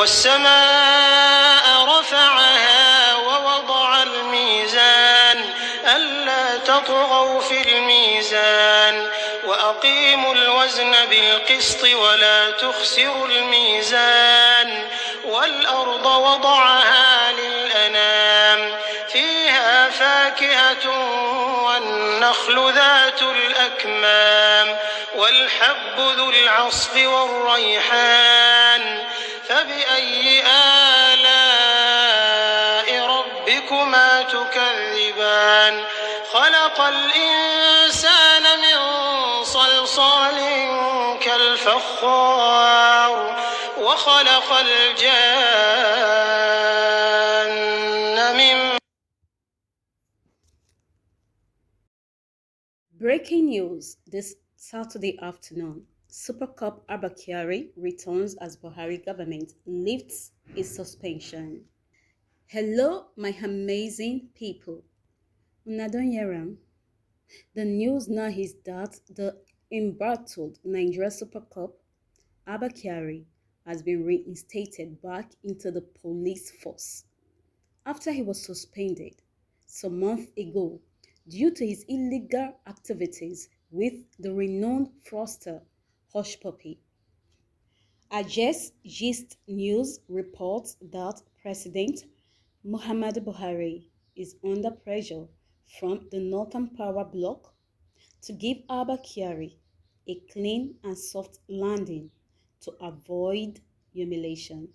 والسماء رفعها ووضع الميزان ألا تطغوا في الميزان وأقيموا الوزن بالقسط ولا تخسروا الميزان والأرض وضعها للأنام فيها فاكهة والنخل ذات الأكمام والحب ذو العصف والريحان فبأي آلاء ربكما تكذبان خلق الإنسان من صلصال كالفخار وخلق الجان من Breaking news this Saturday afternoon. Super Cup Kyari returns as Buhari government lifts its suspension. Hello, my amazing people. Unadonyeram. The news now is that the embattled Nigeria Super Cup Kyari has been reinstated back into the police force after he was suspended some months ago due to his illegal activities with the renowned fraudster Hush Puppy. Ajes Gist News reports that President Muhammadu Buhari is under pressure from the Northern Power Bloc to give Kyari a clean and soft landing to avoid humiliation.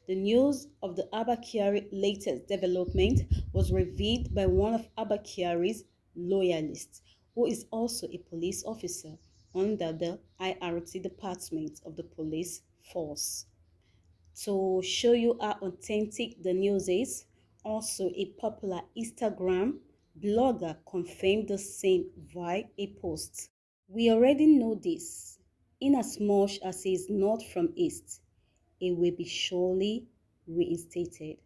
The news of the Kyari's latest development was revealed by one of Kyari's loyalists, who is also a police officer under the IRT department of the police force. To show you how authentic the news is, also a popular Instagram blogger confirmed the same via a post. We already know this, inasmuch as he is not from East, he will be surely reinstated.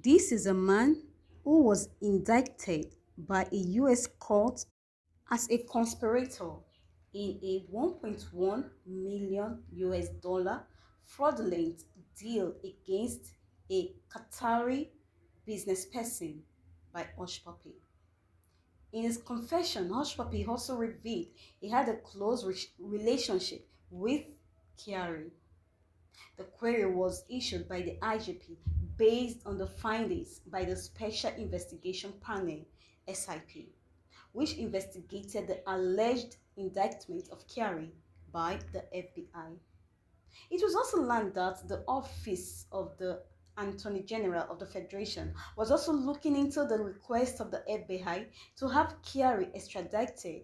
This is a man who was indicted by a US court as a conspirator in a 1.1 million US dollar fraudulent deal against a Qatari businessperson by Hush Puppy. In his confession, Hush Puppy also revealed he had a close relationship with Kyari. The query was issued by the IGP based on the findings by the Special Investigation Panel (SIP), which investigated the alleged indictment of Kyari by the FBI. It was also learned that the Office of the Attorney General of the Federation was also looking into the request of the FBI to have Kyari extradited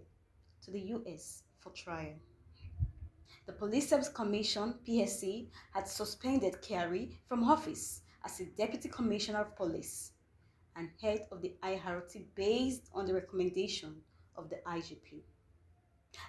to the US for trial. The Police Service Commission (PSC) had suspended Kyari from office as a Deputy Commissioner of Police and head of the IRT based on the recommendation of the IGP.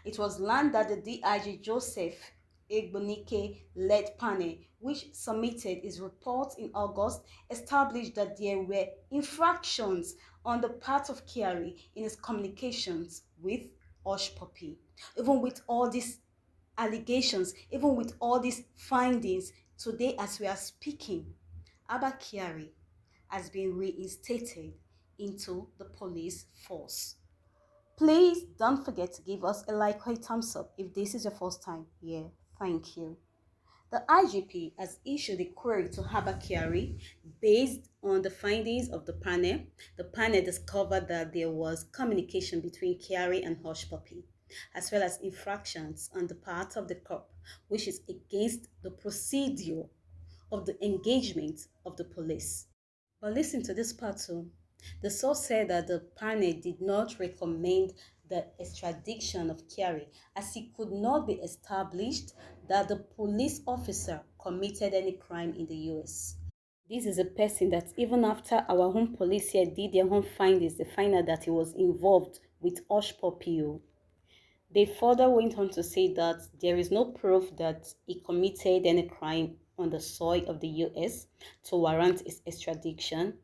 It was learned that the DIG Joseph Egbonike-led panel, which submitted its report in August, established that there were infractions on the part of Kyari in his communications with Hush Puppy. Even with all these allegations, even with all these findings, today as we are speaking, Kyari has been reinstated into the police force. Please don't forget to give us a like or a thumbs up if this is your first time here. Thank you. The IGP has issued a query to Kyari based on the findings of the panel. The panel discovered that there was communication between Kyari and Hush Puppy, as well as infractions on the part of the cop, which is against the procedure of the engagement of the police. But listen to this part too. The source said that the panel did not recommend the extradition of Kyari as it could not be established that the police officer committed any crime in the US. This is a person that even after our own police here did their own findings, they find out that he was involved with Hush Puppy. They further went on to say that there is no proof that he committed any crime on the soil of the US to warrant his extradition.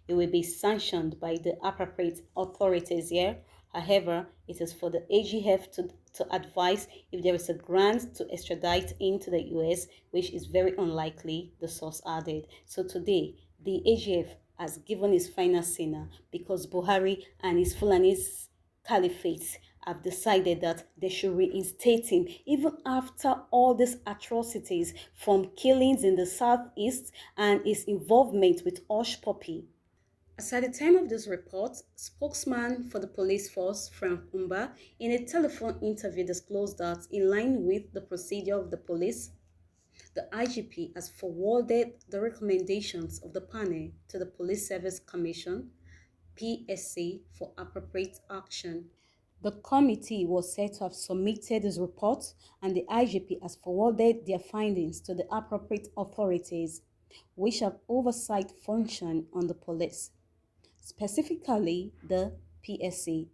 It will be sanctioned by the appropriate authorities here. However, it is for the AGF to advise if there is a grant to extradite into the US, which is very unlikely, the source added. So today, the AGF has given his final say now because Buhari and his Fulanese caliphate have decided that they should reinstate him even after all these atrocities from killings in the southeast and his involvement with Osh Poppy. As at the time of this report, spokesman for the police force, Frank Umba, in a telephone interview disclosed that in line with the procedure of the police, the IGP has forwarded the recommendations of the panel to the Police Service Commission, PSC, for appropriate action. The committee was said to have submitted its report, and the IGP has forwarded their findings to the appropriate authorities, which have oversight function on the police, specifically the PSC,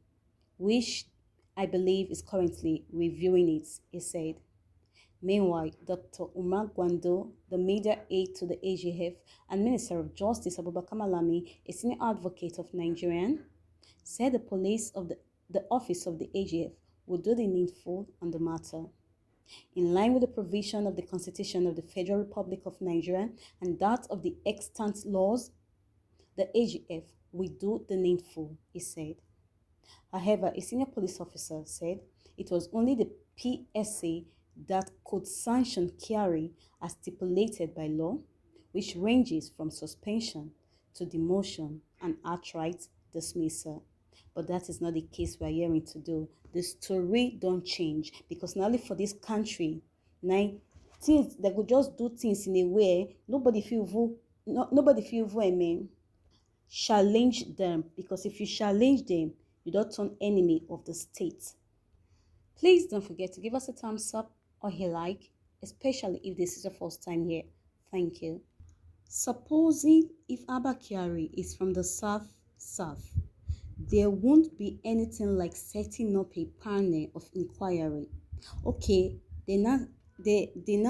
which I believe is currently reviewing it, he said. Meanwhile, Dr. Umar Gwando, the media aide to the AGF and Minister of Justice Abubakar Malami, a senior advocate of Nigerian, said the office of the AGF would do the needful on the matter. In line with the provision of the Constitution of the Federal Republic of Nigeria and that of the extant laws, the AGF will do the needful, he said. However, a senior police officer said it was only the PSA that could sanction Kyari as stipulated by law, which ranges from suspension to demotion and outright dismissal. But that is not the case we are hearing to do. The story don't change because not only for this country, now things they could just do things in a way nobody feel challenge them, because if you challenge them, you don't turn enemy of the state. Please don't forget to give us a thumbs up or a like, especially if this is your first time here. Thank you. Supposing if Abba Kyari is from the south, there won't be anything like setting up a panel of inquiry. Okay, they now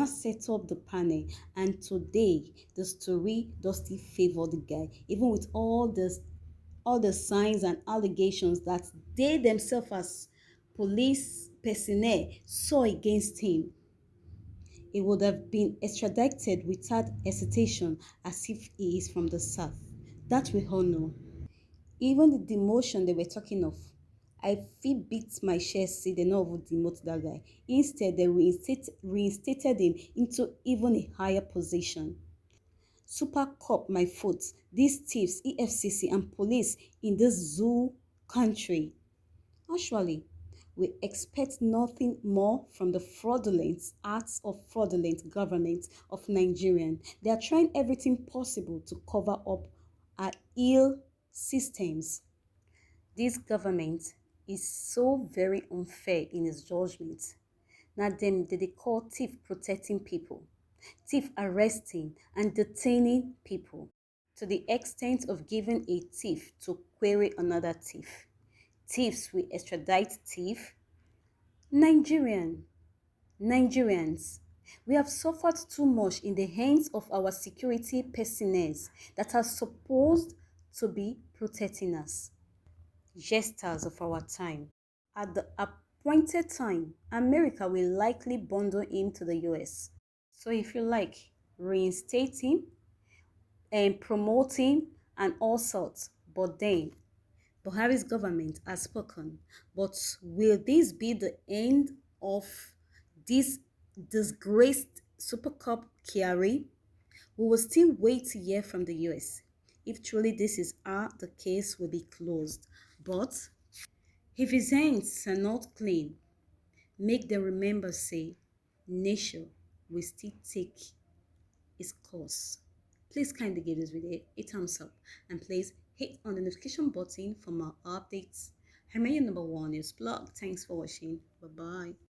set up the panel, and today the story does still favor the guy, even with all the signs and allegations that they themselves as police personnel saw against him. He would have been extradited without hesitation as if he is from the south. That we all know. Even the demotion they were talking of, I feel beat my chest see they never demote that guy. Instead, they reinstated him into even a higher position. Super cop my foot, these thieves, EFCC and police in this zoo country. Actually, we expect nothing more from the fraudulent acts of fraudulent government of Nigerian. They are trying everything possible to cover up our ill systems. This government is so very unfair in its judgment. Now them they call thief protecting people, thief arresting and detaining people, to the extent of giving a thief to query another thief. Thieves will extradite thief. Nigerians, we have suffered too much in the hands of our security personnel that are supposed to be protecting us. Jesters of our time. At the appointed time, America will likely bundle him to the US. So if you like, reinstate him and promote him and all sorts. But then, Buhari's government has spoken. But will this be the end of this disgraced Super Cup Kyari? We will still wait to hear from the US. If truly this is how the case will be closed. But if his hands are not clean, make them remember say, nature will still take its course. Please kindly give this video a thumbs up and please hit on the notification button for more updates. I'm your number one news blog. Thanks for watching. Bye bye.